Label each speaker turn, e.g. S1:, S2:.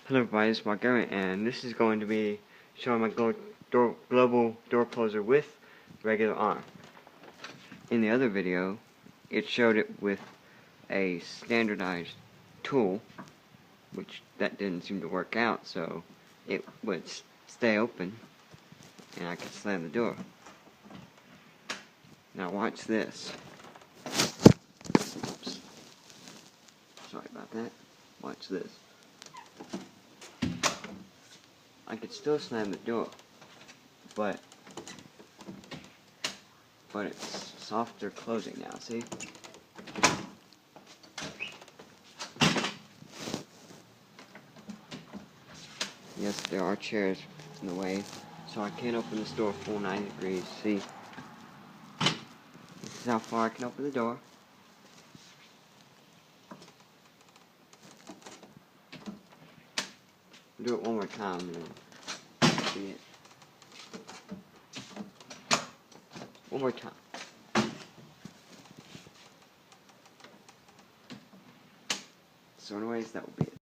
S1: Hello everybody, it's Mark Garrett, and this is going to be showing my global door closer with regular arm. In the other video, it showed it with a standardized tool, which that didn't seem to work out, so it would stay open and I could slam the door. Now watch this. Oops. Sorry about that. Watch this. I could still slam the door, but it's softer closing now, see? Yes, there are chairs in the way, so I can't open this door full 90 degrees, see? This is how far I can open the door. I'll do it one more time and then see it. One more time. So anyways, that will be it.